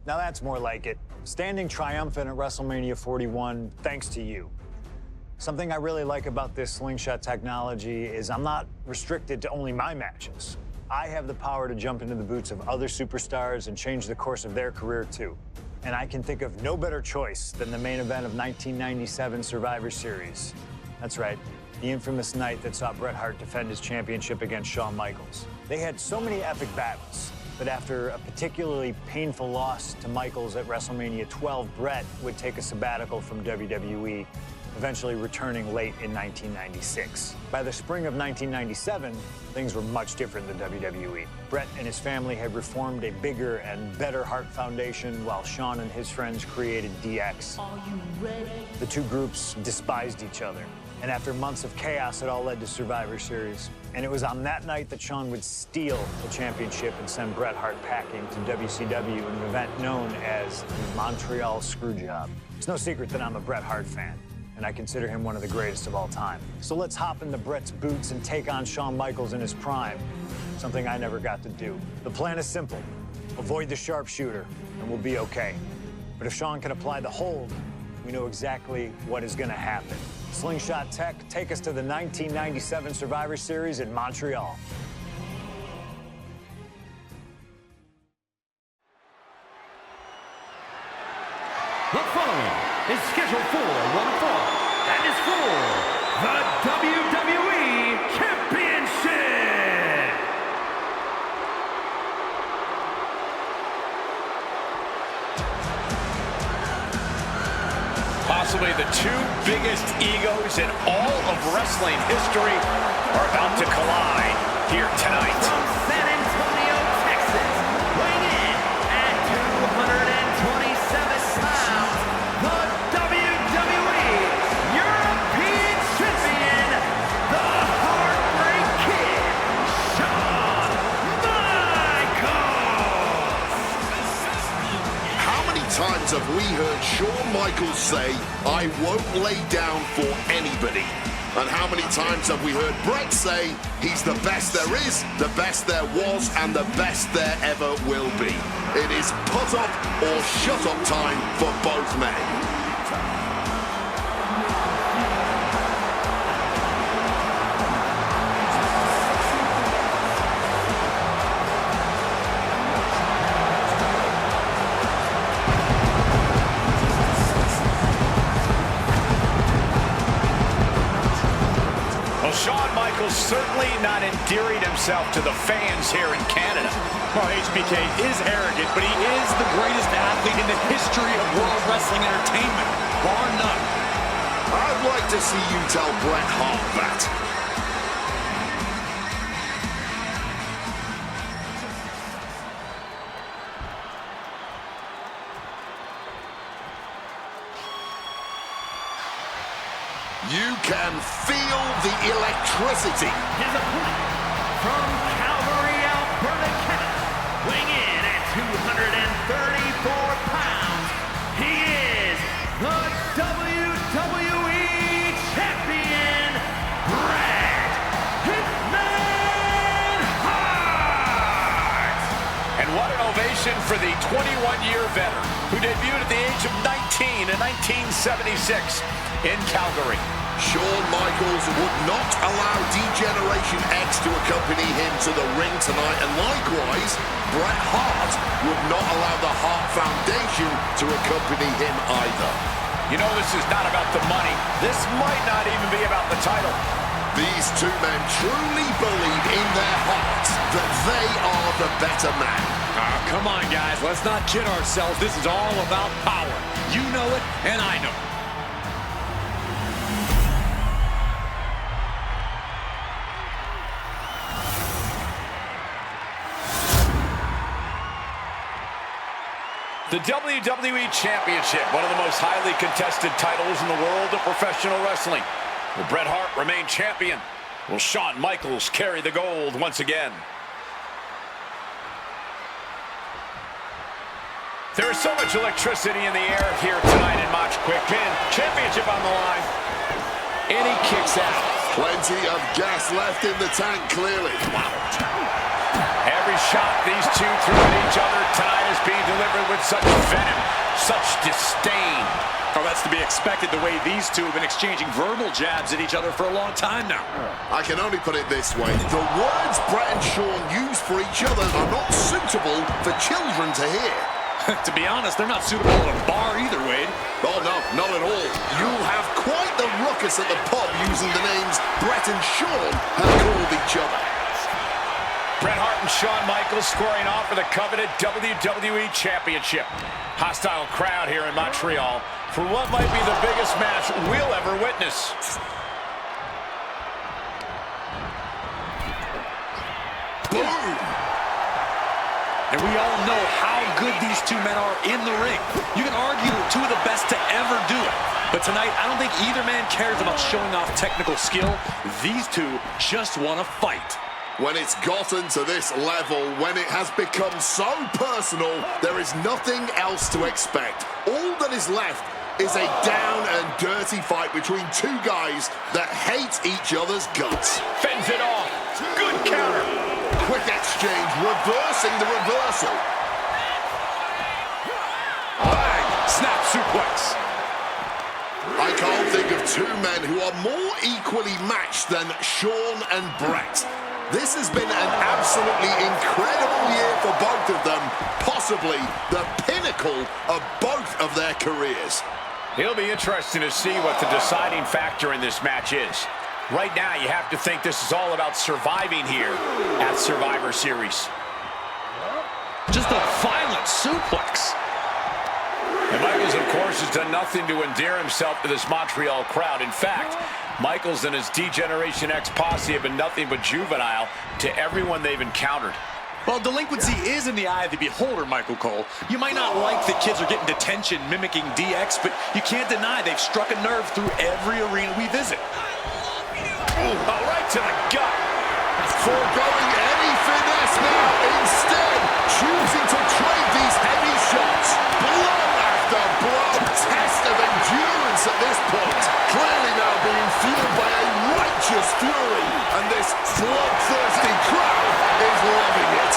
Now that's more like it. Standing triumphant at WrestleMania 41 thanks to you. Something I really like about this slingshot technology is I'm not restricted to only my matches. I have the power to jump into the boots of other superstars and change the course of their career too. And I can think of no better choice than the main event of 1997 Survivor Series. That's right, the infamous night that saw Bret Hart defend his championship against Shawn Michaels. They had so many epic battles, but after a particularly painful loss to Michaels at WrestleMania 12, Bret would take a sabbatical from WWE, eventually returning late in 1996. By the spring of 1997, things were much different than WWE. Bret and his family had reformed a bigger and better Hart Foundation, while Shawn and his friends created DX. Are you ready? The two groups despised each other, and after months of chaos, it all led to Survivor Series. And it was on that night that Shawn would steal the championship and send Bret Hart packing to WCW in an event known as the Montreal Screwjob. It's no secret that I'm a Bret Hart fan, and I consider him one of the greatest of all time. So let's hop into Bret's boots and take on Shawn Michaels in his prime, something I never got to do. The plan is simple. Avoid the sharpshooter, and we'll be okay. But if Shawn can apply the hold, we know exactly what is gonna happen. Slingshot Tech, take us to the 1997 Survivor Series in Montreal. The following is scheduled for one fall and is for the WWE Championship. Possibly the two biggest egos in all of wrestling history are about to collide here tonight. From San Antonio, Texas, weighing in at 227 pounds, the WWE European Champion, the Heartbreak Kid, Shawn Michaels. How many times have we heard Shawn Michaels say, "I won't lay down for anybody"? And how many times have we heard Bret say, he's the best there is, the best there was, and the best there ever will be? It is put up or shut up time for both men. Shawn Michaels certainly not endearing himself to the fans here in Canada. Well, HBK is arrogant, but he is the greatest athlete in the history of World Wrestling Entertainment, bar none. I'd like to see you tell Bret Hart that. You can feel the electricity. His opponent from Calgary, Alberta, Canada, weighing in at 234 pounds, he is the WWE Champion, Bret Hitman Hart! And what an ovation for the 21-year veteran who debuted at the age of 19 in 1976 in Calgary. Shawn Michaels would not allow D-Generation X to accompany him to the ring tonight, and likewise, Bret Hart would not allow the Hart Foundation to accompany him either. You know, this is not about the money. This might not even be about the title. These two men truly believe in their hearts that they are the better man. Come on, guys. Let's not kid ourselves. This is all about power. You know it, and I know it. The WWE Championship, one of the most highly contested titles in the world of professional wrestling. Will Bret Hart remain champion? Will Shawn Michaels carry the gold once again? There is so much electricity in the air here tonight in Match Quick Pin. Championship on the line. And he kicks out. Plenty of gas left in the tank, clearly. Wow. Every shot these two threw at each other tonight is being delivered with such venom, such disdain. Oh, that's to be expected the way these two have been exchanging verbal jabs at each other for a long time now. I can only put it this way. The words Bret and Shawn use for each other are not suitable for children to hear. To be honest, they're not suitable at a bar either, Wade. Oh, no, not at all. You'll have quite the ruckus at the pub using the names Bret and Shawn have called each other. Bret Hart and Shawn Michaels squaring off for the coveted WWE Championship. Hostile crowd here in Montreal for what might be the biggest match we'll ever witness. Boom! And we all know how good these two men are in the ring. You can argue two of the best to ever do it. But tonight, I don't think either man cares about showing off technical skill. These two just want to fight. When it's gotten to this level, when it has become so personal, there is nothing else to expect. All that is left is a down and dirty fight between two guys that hate each other's guts. Fends it off. Good counter. Quick exchange, reversing the reversal. Bang! Snap suplex. I can't think of two men who are more equally matched than Shawn and Bret. This has been an absolutely incredible year for both of them, possibly the pinnacle of both of their careers. It'll be interesting to see what the deciding factor in this match is. Right now, you have to think this is all about surviving here at Survivor Series. Just a violent suplex. And Michaels, of course, has done nothing to endear himself to this Montreal crowd. In fact, Michaels and his D-Generation X posse have been nothing but juvenile to everyone they've encountered. Well, delinquency is in the eye of the beholder, Michael Cole. You might not like that kids are getting detention mimicking DX, but you can't deny they've struck a nerve through every arena we visit. Ooh, right to the gut. Foregoing any finesse now, instead choosing to trade these heavy shots. Blow after blow, test of endurance at this point. Clearly now being fueled by a righteous fury, and this bloodthirsty crowd is loving it.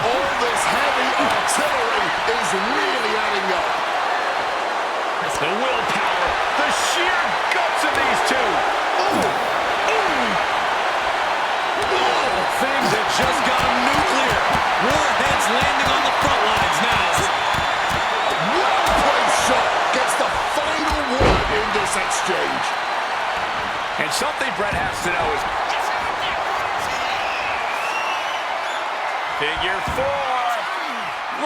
All this heavy artillery is really adding up. The willpower, the sheer guts of these two. Things have just gone nuclear. Warheads landing on the front lines now. Well-played shot gets the final word in this exchange. And something Bret has to know is... Figure four.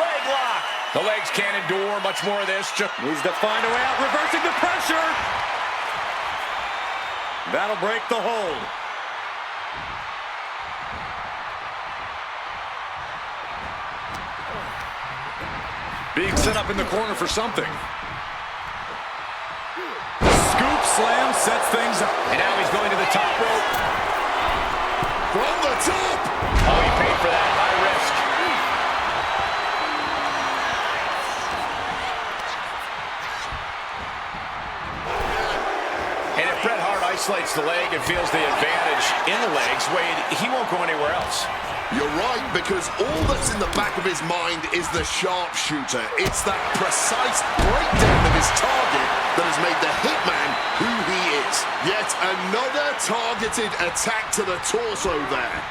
Leg lock. The legs can't endure much more of this. Just needs to find a way out, reversing the pressure. That'll break the hold. Being set up in the corner for something. Scoop slam sets things up. And now he's going to the top rope. From the top. Oh, he paid for that. High risk. And if Bret Hart isolates the leg and feels the advantage in the legs, Wade, he won't go anywhere else. You're right, because all that's in the back of his mind is the sharpshooter. It's that precise breakdown of his target that has made the Hitman who he is. Yet another targeted attack to the torso there.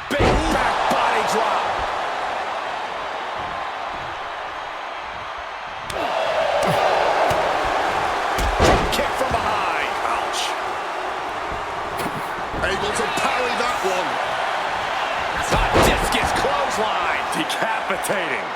Big back body drop. Kick from behind. Ouch. Able to parry that one. Discus clothesline. Decapitating.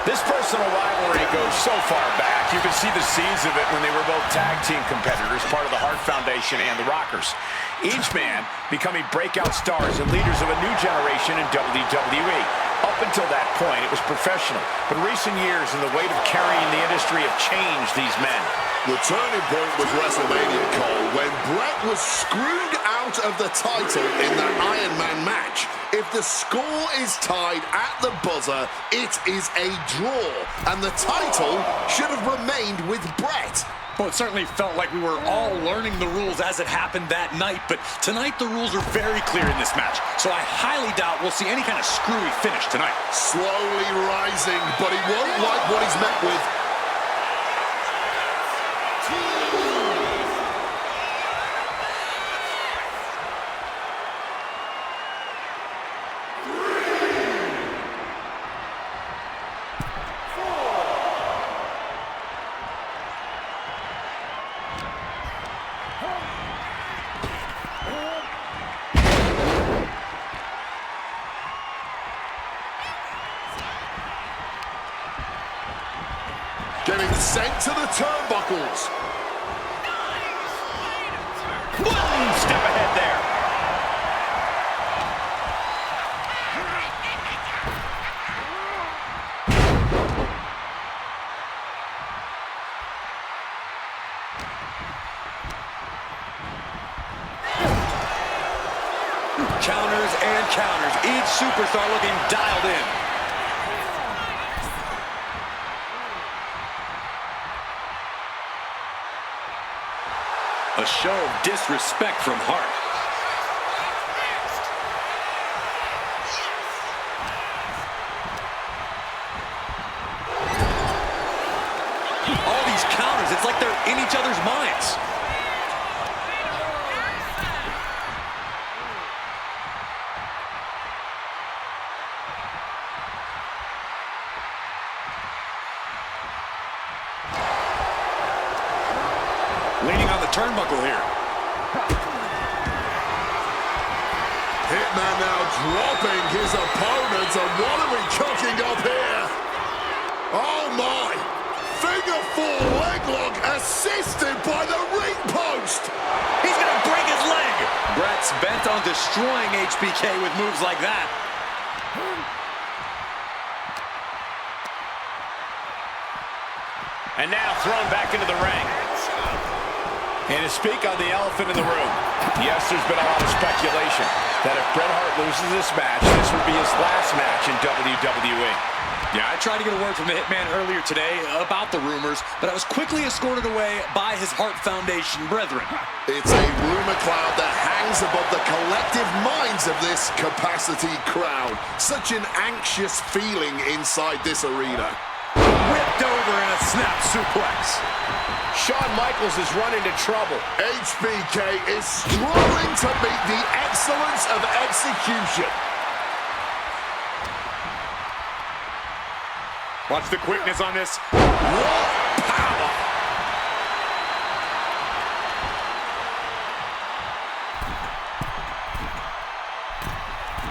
This personal rivalry goes so far back. You can see the seeds of it when they were both tag team competitors, part of the Hart Foundation and the Rockers. Each man becoming breakout stars and leaders of a new generation in WWE. Up until that point, it was professional. But recent years and the weight of carrying the industry have changed these men. The turning point was WrestleMania, Cole, when Bret was screwed out of the title in that Iron Man match. If the score is tied at the buzzer, it is a draw, and the title should have remained with Bret. Well, it certainly felt like we were all learning the rules as it happened that night, but tonight the rules are very clear in this match, so I highly doubt we'll see any kind of screwy finish tonight. Slowly rising, but he won't like what he's met with. Getting sent to the turnbuckles. One step ahead there. Counters and counters. Each superstar looking dialed in. A show of disrespect from Hart. All these counters, it's like they're in each other's minds. Leaning on the turnbuckle here. Hitman now dropping his opponent, and what are we cooking up here? Oh my! Figure four leg lock assisted by the ring post! He's gonna break his leg! Brett's bent on destroying HBK with moves like that. And now thrown back into the ring. And to speak on the elephant in the room, yes, there's been a lot of speculation that if Bret Hart loses this match, this would be his last match in WWE. Yeah, I tried to get a word from the Hitman earlier today about the rumors, but I was quickly escorted away by his Hart Foundation brethren. It's a rumor cloud that hangs above the collective minds of this capacity crowd. Such an anxious feeling inside this arena. Whipped over in a snap suplex. Shawn Michaels is run into trouble. HBK is struggling to meet the excellence of execution. Watch the quickness on this. What power!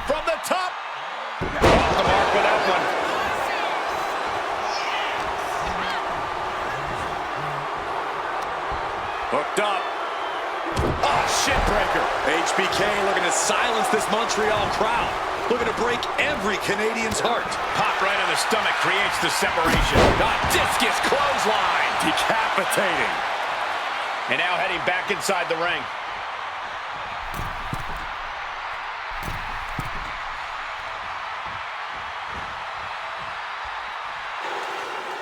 From the top. Off the mark with that one. Hooked up. Oh, shit breaker. HBK looking to silence this Montreal crowd. Looking to break every Canadian's heart. Pop right on the stomach creates the separation. Discus clothesline. Decapitating. And now heading back inside the ring.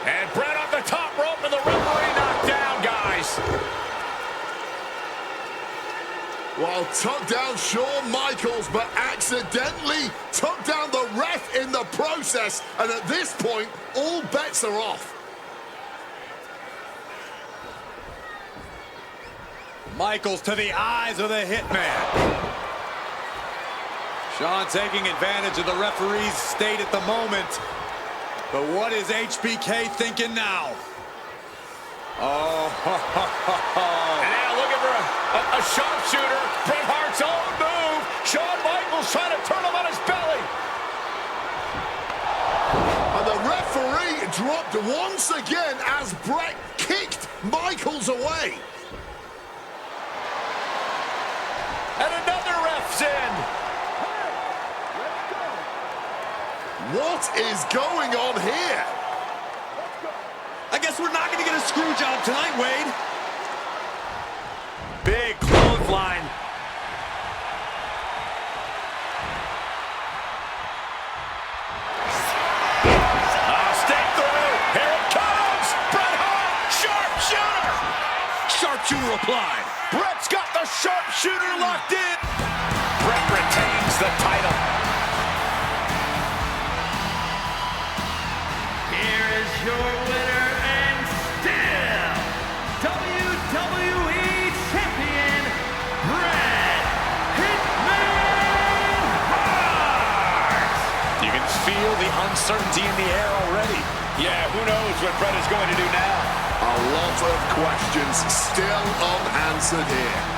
And Bret off the top rope and the referee knocked down, guys. Well, took down Shawn Michaels, but accidentally took down the ref in the process. And at this point, all bets are off. Michaels to the eyes of the Hitman. Shawn taking advantage of the referee's state at the moment. But what is HBK thinking now? Oh, And now looking for a sharpshooter. Bret Hart's own move. Shawn Michaels trying to turn him on his belly. And the referee dropped once again as Bret kicked Michaels away. And another ref's in. What is going on here? I guess we're not going to get a screw job tonight, Wade. Big clothesline. Stay through. Here it comes. Bret Hart, sharpshooter. sharpshooter applied. Brett's got the sharpshooter locked in. Brett retains the title. Here is your winner and still WWE Champion, Bret Hitman Hart! You can feel the uncertainty in the air already. Yeah, who knows what Brett is going to do now? A lot of questions still unanswered here.